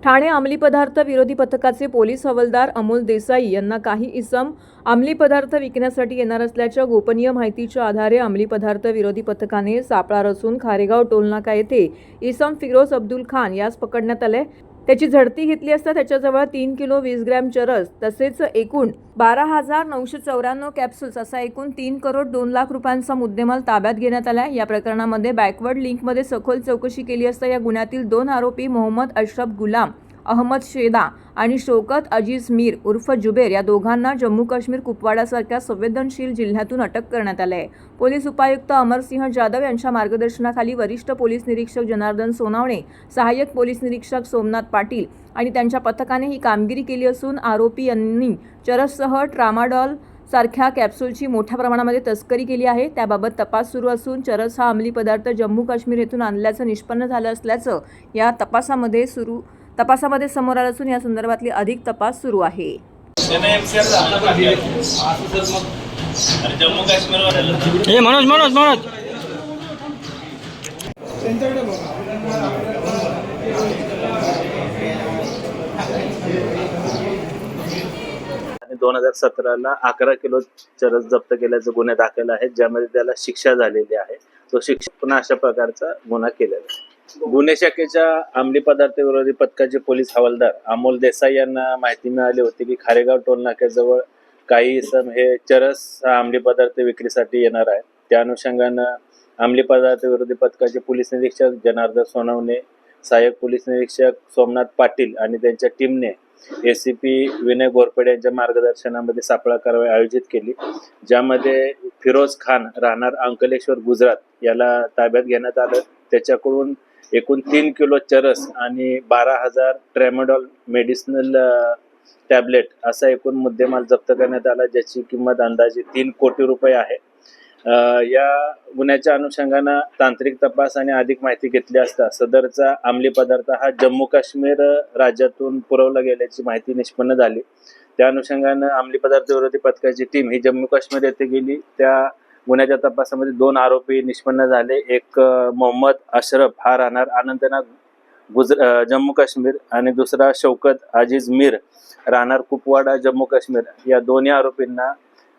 ठाणे अंमली पदार्थ विरोधी पथकाचे पोलीस हवालदार अमोल देसाई यांना काही इसम अंमली पदार्थ विकण्यासाठी येणार असल्याच्या गोपनीय माहितीच्या आधारे अंमली पदार्थ विरोधी पथकाने सापळा रचून खारेगाव टोलनाका येथे इसम फिरोज अब्दुल खान यास पकडण्यात आले। त्याची झडती घेतली असता त्याच्याजवळ 3 किलो 20 ग्रॅम चरस तसेच एकूण 12,994 कॅप्सूल्स असा एकूण 3 करोड 2 लाख रुपयांचा मुद्देमाल ताब्यात घेण्यात आला। या प्रकरणामध्ये बॅकवर्ड लिंकमध्ये सखोल चौकशी केली असता या गुन्ह्यातील 2 आरोपी मोहम्मद अशरफ गुलाम अहमद शेदा आणि शौकत अजीज मीर उर्फ जुबेर या दोघांना जम्मू काश्मीर कुपवाडासारख्या संवेदनशील जिल्ह्यातून अटक करण्यात आली आहे। पोलीस उपायुक्त अमरसिंह जाधव यांच्या मार्गदर्शनाखाली वरिष्ठ पोलीस निरीक्षक जनार्दन सोनावणे, सहाय्यक पोलीस निरीक्षक सोमनाथ पाटील आणि त्यांच्या पथकाने ही कामगिरी केली असून आरोपी यांनी चरससह ट्रामाडॉल सारख्या कॅप्सूलची मोठ्या प्रमाणामध्ये तस्करी केली आहे। त्याबाबत तपास सुरू असून चरस हा अंमली पदार्थ जम्मू काश्मीर येथून आणल्याचं निष्पन्न झालं असल्याचं या तपासामध्ये समोर आलं असून या संदर्भातली अधिक तपास सुरू आहे। मनोज 2017ला 11 किलो चरस जप्त केल्याचा गुन्हा दाखल आहे, ज्यामध्ये त्याला शिक्षा झालेली आहे। तो शिक्षा पुन्हा अशा प्रकारचा गुन्हा केलेला आहे। गुन्हे शाखेच्या अंमली पदार्थ विरोधी पथकाचे पोलीस हवालदार अमोल देसाई यांना माहिती मिळाली होती की खारेगाव टोल नाक्याजवळ काही इसम हे चरस हा अंमली पदार्थ विक्रीसाठी येणार आहे। त्या अनुषंगानं अंमली पदार्थ विरोधी पथकाचे पोलीस निरीक्षक जनार्दन सोनवणे, सहाय्यक पोलीस निरीक्षक सोमनाथ पाटील आणि त्यांच्या टीमने एसीपी विनय घोरपडे यांच्या मार्गदर्शनामध्ये सापळा कारवाई आयोजित केली, ज्यामध्ये फिरोज खान राहणार अंकलेश्वर गुजरात याला ताब्यात घेण्यात आलं। त्याच्याकडून एकूण 3 किलो चरस आणि 12,000 ट्रॅमाडॉल मेडिसिनल टॅबलेट असा एकूण मुद्देमाल जप्त करण्यात आला, ज्याची किंमत अंदाजे 3 कोटी रुपये आहे। या गुन्ह्याच्या अनुषंगानं तांत्रिक तपास आणि अधिक माहिती घेतली असता सदरचा अंमली पदार्थ हा जम्मू काश्मीर राज्यातून पुरवला गेल्याची माहिती निष्पन्न झाली। त्या अनुषंगानं अंमली पदार्थ विरोधी पथकाची टीम ही जम्मू काश्मीर येथे गेली। त्या गुन्ह्याच्या तपासामध्ये 2 आरोपी निष्पन्न झाले। एक मोहम्मद अशरफ हा राहणार अनंतनाग जम्मू काश्मीर आणि दुसरा शौकत अजीज मीर राहणार कुपवाडा जम्मू काश्मीर या दोन्ही आरोपींना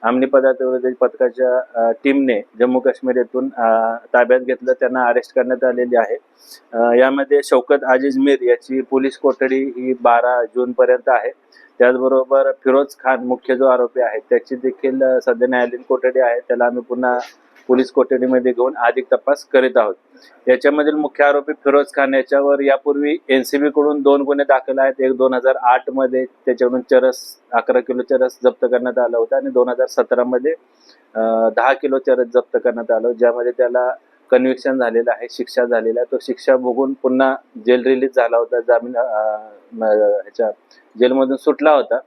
अंमली पदार्थ विरोधी पथकाच्या टीमने जम्मू काश्मीर येथून ताब्यात घेतलं, त्यांना अरेस्ट करण्यात आलेली आहे। यामध्ये शौकत अजीज मीर याची पोलीस कोठडी ही 12 जून पर्यंत आहे। त्याचबरोबर फिरोज खान मुख्य जो आरोपी आहे त्याची देखील सध्या न्यायालयीन कोठडी आहे, त्याला आम्ही पुन्हा पोलीस कोठडीमध्ये घेऊन अधिक तपास करीत आहोत। याच्यामधील मुख्य आरोपी फिरोज खान याच्यावर यापूर्वी एनसीबी कडून 2 गुन्हे दाखल आहेत। एक 2008 मध्ये त्याच्याकडून 11 किलो चरस जप्त करण्यात आला होता आणि 2017 मध्ये 10 किलो चरस जप्त करण्यात आलं, ज्यामध्ये त्याला कन्व्हिक्शन झालेलं आहे, शिक्षा झालेला आहे। तो शिक्षा भोगून पुन्हा जेल रिलीज झाला होता, जामीन ह्याच्या जेलमधून सुटला होता।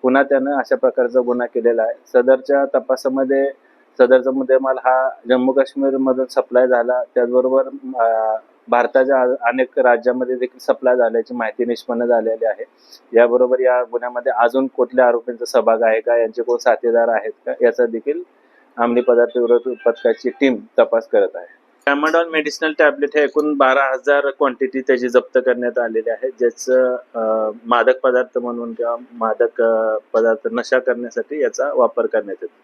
पुन्हा त्यानं अशा प्रकारचा गुन्हा केलेला आहे। सदरच्या तपासामध्ये सदरचा मुद्देमाल हा जम्मू काश्मीर मधून सप्लाय झाला, त्याचबरोबर भारताच्या अनेक राज्यांमध्ये देखील सप्लाय झाल्याची माहिती निष्पन्न झालेली आहे। याबरोबर या गुन्ह्यामध्ये अजून कुठल्या आरोपींचा सहभाग आहे का, यांचे कोण साथीदार आहेत का, याचा देखील अंमली पदार्थ विरोधी पथकाची टीम तपास करत आहे। ट्रॅमाडॉल मेडिसिनल टॅबलेट हे एकूण 12,000 क्वांटिटी त्याची जप्त करण्यात आलेली आहे, ज्याचं मादक पदार्थ म्हणून किंवा मादक पदार्थ नशा करण्यासाठी याचा वापर करण्यात येतो।